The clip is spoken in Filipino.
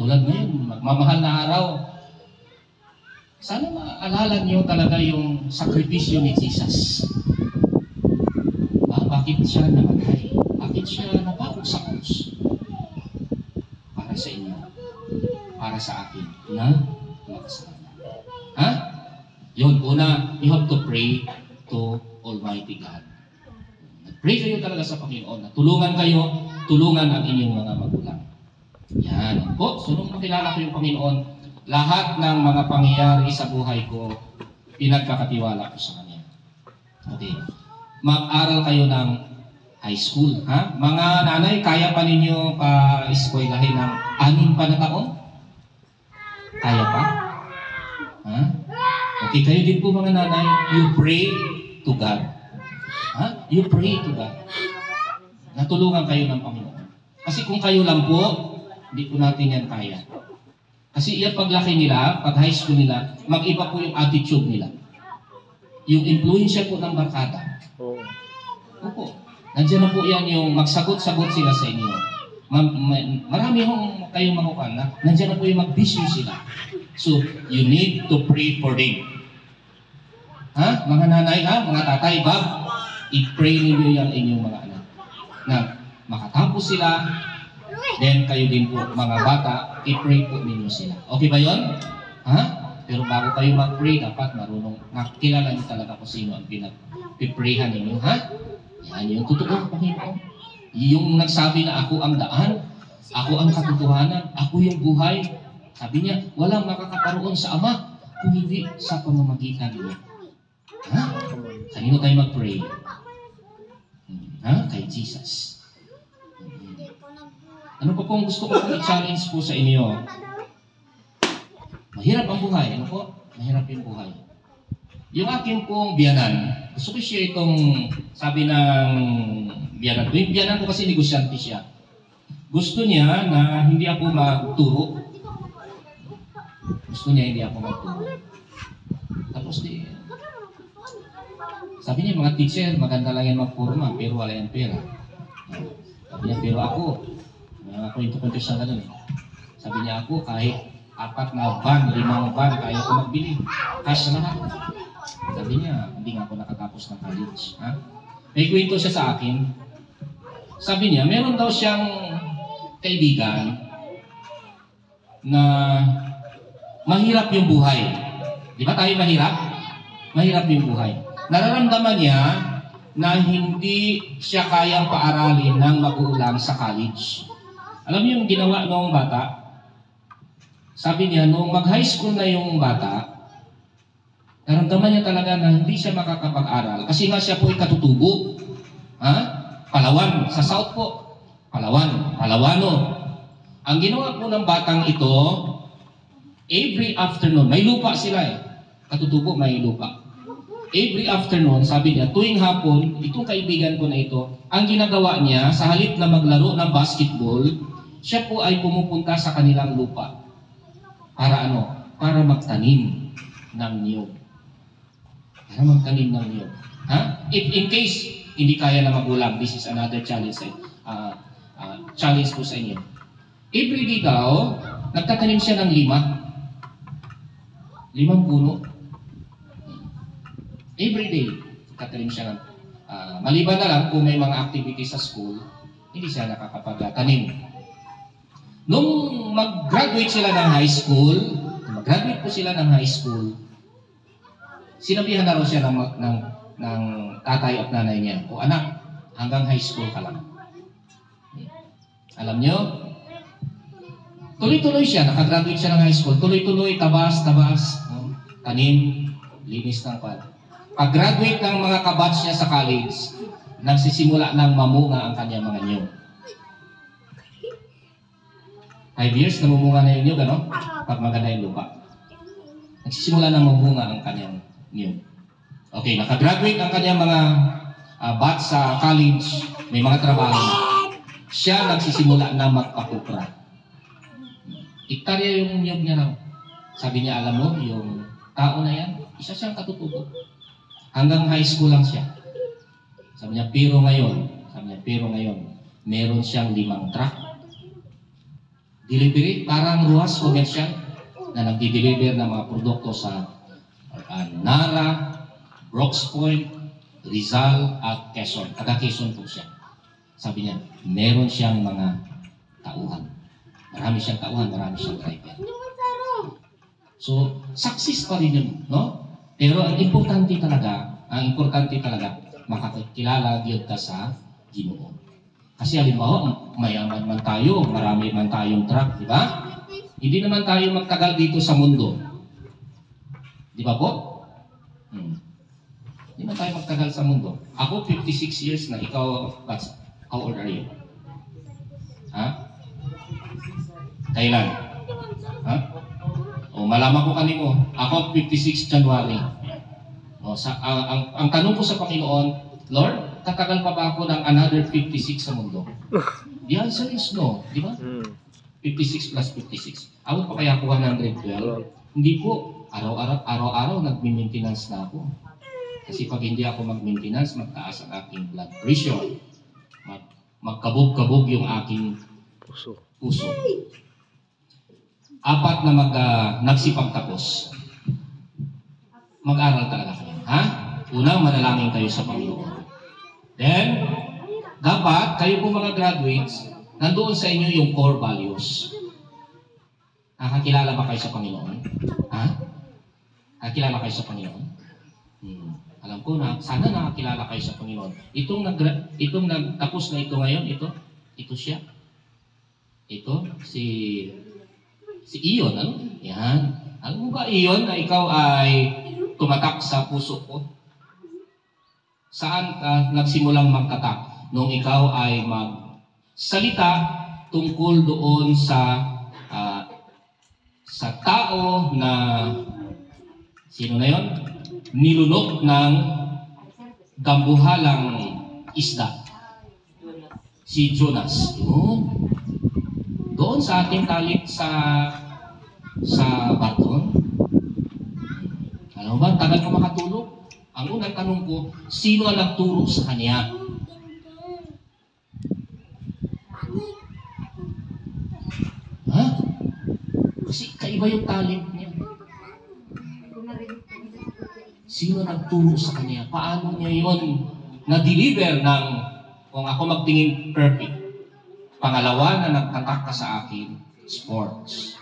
Tulad ngayon, magmamahal na araw. Sana maalala niyo talaga yung sakripisyo ni Jesus. Bakit siya namatay? Bakit siya napako sa krus? Para sa inyo. Para sa akin na makasalanan. Ha? Yun, una, you have to pray to Almighty God. Pray kayo talaga sa Panginoon na tulungan kayo, tulungan ang inyong mga magulang. Yan. Po, so nung makilala ko yung Panginoon, lahat ng mga pangyayari sa buhay ko, pinagkakatiwala ko sa Kanya. Okay. Mag-aral kayo ng high school. Ha? Mga nanay, kaya pa ninyo pa-eskwelahin ng 6 pa na taon? Kaya pa? Ha? Okay, kayo din po mga nanay, you pray to God. Ha? You pray to God. Natulungan kayo ng Panginoon. Kasi kung kayo lang po, hindi po natin yan kaya. Kasi iyan paglaki nila, pag high school nila, mag-iba po yung attitude nila. Yung influensya po ng barkada. Opo. Nandiyan na po yan yung magsagot-sagot sila sa inyo. Marami hong kayong makukuha na. Nandiyan na po yung mag-bisyo sila. So, you need to pray for them. Ha? Mga nanay, ha? Mga tatay, Bob, i-pray ninyo yung inyong mga anak. Na makatapos sila, then kayo din po, mga bata, i-pray po ninyo sila. Okay ba yun? Ha? Pero bago kayo mag-pray, dapat marunong, nakilala niyo talaga kung sino ang pinag-prayhan ninyo, ha? Yan yung totoo, Panginoon. Yung nagsabi na ako ang daan, ako ang katotohanan, ako yung buhay. Sabi niya, walang makakaparoon sa Ama kung hindi sa pamamagitan niya. Ha? Kanino tayo mag-pray? Ha? Kay Jesus. Ano pa pong gusto ko pong i-challenge po sa inyo? Mahirap ang buhay. Ano po? Mahirap yung buhay. Yung aking pong biyanan, gusto ko share itong sabi ng biyanan ko. Yung biyanan ko kasi negosyante siya. Gusto niya na hindi ako magturo. Gusto niya hindi ako magturo. Tapos sabi niya, mga teacher, maganda lang yan magpurma, pero wala yan pera. Sabi niya, pero ako kwento-kwento siya ganun eh. Sabi niya ako, kahit 4 na van, 5 van, kaya ko magbili. Cash na lahat. Sabi niya, hindi nga ako nakatapos ng college. Ha? May kwento siya sa akin. Sabi niya, meron daw siyang kaibigan na mahirap yung buhay. Di ba tayo mahirap? Mahirap yung buhay. Nararamdaman niya na hindi siya kayang paaralin ng magulang sa college. Alam niyo yung ginawa noong bata? Sabi niya, noong mag-high school na yung bata, naramdaman niya talaga na hindi siya makakapag-aral. Kasi nga siya po ay katutubo. Ha? Palawan. Sa South po. Palawan. Palawano. Ang ginawa po ng batang ito, every afternoon, may lupa sila eh. Katutubo, may lupa. Every afternoon, sabi niya, tuwing hapon, itong kaibigan ko na ito, ang ginagawa niya, sa halip na maglaro ng basketball, siya po ay pumupunta sa kanilang lupa. Para ano? Para magtanim ng niyog. Para magtanim ng niyog. Ha? If in case, hindi kaya na magulang, this is another challenge challenge po sa inyo. Every day daw, nagtatanim siya ng 5 puno. Every day, nagtatanim siya ng maliban na lang kung may mga activities sa school, hindi siya nakakapagtanim. Nung mag-graduate sila ng high school, sinabihan na raw siya ng tatay at nanay niya, o anak, hanggang high school ka lang. Alam nyo, tuloy-tuloy siya, nakagraduate siya ng high school, tuloy-tuloy, tabas, tanim, linis ng pad. Pag-graduate ng mga kabatch niya sa college, nagsisimula ng mamunga ang kanyang mga niyog. 5 years, namumunga na yung niyog, ano? Pag maganda yung lupa. Nagsisimula ng mamunga ang kanyang niyog. Okay, nakagraduate ang kanyang mga batch sa college, may mga trabaho. Siya nagsisimula na magpapupra. Iktarya yung niyog niya raw. Sabi niya, alam mo, yung tao na yan, isa siyang katutubo. Hanggang high school lang siya. Sabi niya, pero ngayon, meron siyang 5 truck, Delivery, parang Ruas Commercial na nagdi-deliver ng mga produkto sa Nara, Brooks Point, Rizal at Quezon. Taga Quezon po siya. Sabi niya, meron siyang mga tauhan. Marami siyang tauhan, marami siyang driver. So, success pa rin yun, no? Pero ang importante talaga, makakilala gyud ka sa Ginoo. Kasi halimbawa, mayaman man tayo, marami man tayong truck, di ba? Hindi naman tayo magtagal dito sa mundo. Di ba po? Hindi naman tayo magtagal sa mundo. Ako, 56 years na. Ikaw, how old are you? Ha? Kailan? Ha? O, malaman ko kanino. Ako, 56 January. O, ang tanong ko sa Panginoon, Lord, tatagal pa ba ako ng another 56 sa mundo? The answer is no. Di ba? 56 plus 56. Awit pa kaya ako 112? Hindi po. Araw-araw nag-maintenance na ako. Kasi pag hindi ako mag-maintenance, magtaas ang aking blood pressure. Magkabog-kabog yung aking puso. Apat na nagsipagtapos. Mag-aral talaga kayo. Ha? Unang manalangin kayo sa Panginoon. Then, dapat kayo po mga graduates, nandoon sa inyo yung core values. Nakakilala ba kayo sa Panginoon? Ha? Nakakilala kayo sa Panginoon? Alam ko na, sana nakakilala kayo sa Panginoon. Itong nagtapos na ito ngayon, ito siya. Ito, si Iyon, ano? Yan. Alam mo ba, Iyon, na ikaw ay tumatak sa puso ko? Saan ka nagsimulang magtatak? Nung ikaw ay magsalita tungkol doon sa tao na, sino na yon? Nilunok ng dambuhalang isda. Si Jonas. Yun. Doon sa ating talik sa baton. Alam mo ba, tagal ka makatulog? Ang unang tanong ko, sino ang nagturo sa kanya? Ha? Kasi kaiba yung talent niya. Sino nagturo sa kanya? Paano niya yun na-deliver ng, kung ako magtingin, perfect? Pangalawa na nagtatak ka sa akin, sports.